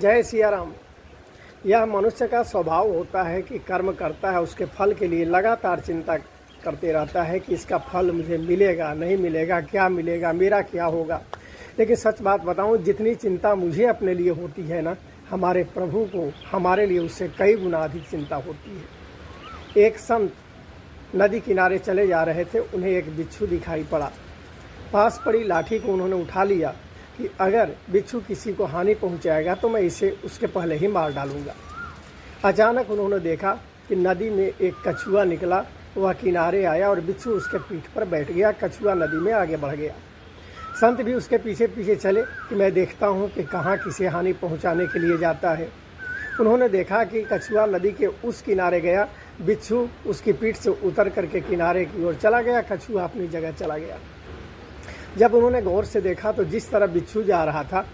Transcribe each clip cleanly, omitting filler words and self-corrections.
जय सिया राम। यह मनुष्य का स्वभाव होता है कि कर्म करता है, उसके फल के लिए लगातार चिंता करते रहता है कि इसका फल मुझे मिलेगा नहीं मिलेगा, क्या मिलेगा, मेरा क्या होगा। लेकिन सच बात बताऊं, जितनी चिंता मुझे अपने लिए होती है ना, हमारे प्रभु को हमारे लिए उससे कई गुना अधिक चिंता होती है। एक संत नदी किनारे चले जा रहे थे, उन्हें एक बिच्छू दिखाई पड़ा। पास पड़ी लाठी को उन्होंने उठा लिया कि अगर बिच्छू किसी को हानि पहुंचाएगा तो मैं इसे उसके पहले ही मार डालूंगा। अचानक उन्होंने देखा कि नदी में एक कछुआ निकला। वह किनारे आया और बिच्छू उसके पीठ पर बैठ गया। कछुआ नदी में आगे बढ़ गया। संत भी उसके पीछे पीछे चले कि मैं देखता हूँ कि कहाँ किसे हानि पहुँचाने के लिए जाता है। उन्होंने देखा कि कछुआ नदी के उस किनारे गया, बिच्छू उसकी पीठ से उतर करके किनारे की ओर चला गया, कछुआ अपनी जगह चला गया। जब उन्होंने गौर से देखा तो जिस तरफ बिच्छू जा रहा था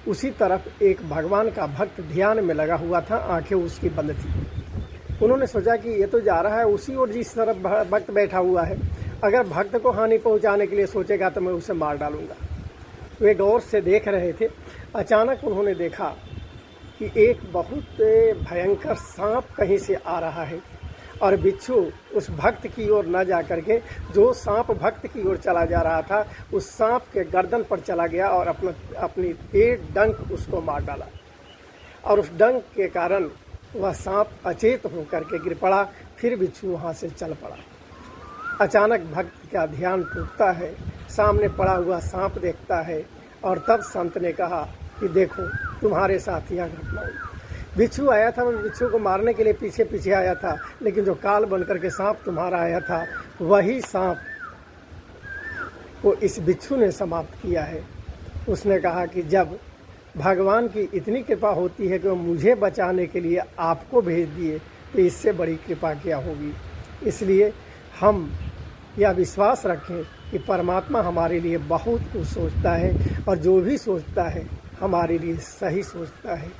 उसी तरफ एक भगवान का भक्त ध्यान में लगा हुआ था, आंखें उसकी बंद थी। उन्होंने सोचा कि ये तो जा रहा है उसी ओर जिस तरफ भक्त बैठा हुआ है, अगर भक्त को हानि पहुंचाने के लिए सोचेगा तो मैं उसे मार डालूंगा। वे गौर से देख रहे थे। अचानक उन्होंने देखा कि एक बहुत भयंकर सांप कहीं से आ रहा है और बिच्छू उस भक्त की ओर न जा करके जो सांप भक्त की ओर चला जा रहा था उस सांप के गर्दन पर चला गया और अपनी तेज डंक उसको मार डाला। और उस डंक के कारण वह सांप अचेत होकर के गिर पड़ा। फिर बिच्छू वहाँ से चल पड़ा। अचानक भक्त का ध्यान टूटता है, सामने पड़ा हुआ सांप देखता है और तब संत ने कहा कि देखो तुम्हारे साथ यह घटना हुई। बिच्छू आया था, मैं बिच्छू को मारने के लिए पीछे पीछे आया था, लेकिन जो काल बनकर के सांप तुम्हारा आया था वही सांप को इस बिच्छू ने समाप्त किया है। उसने कहा कि जब भगवान की इतनी कृपा होती है कि वो मुझे बचाने के लिए आपको भेज दिए तो इससे बड़ी कृपा क्या होगी। इसलिए हम यह विश्वास रखें कि परमात्मा हमारे लिए बहुत कुछ सोचता है और जो भी सोचता है हमारे लिए सही सोचता है।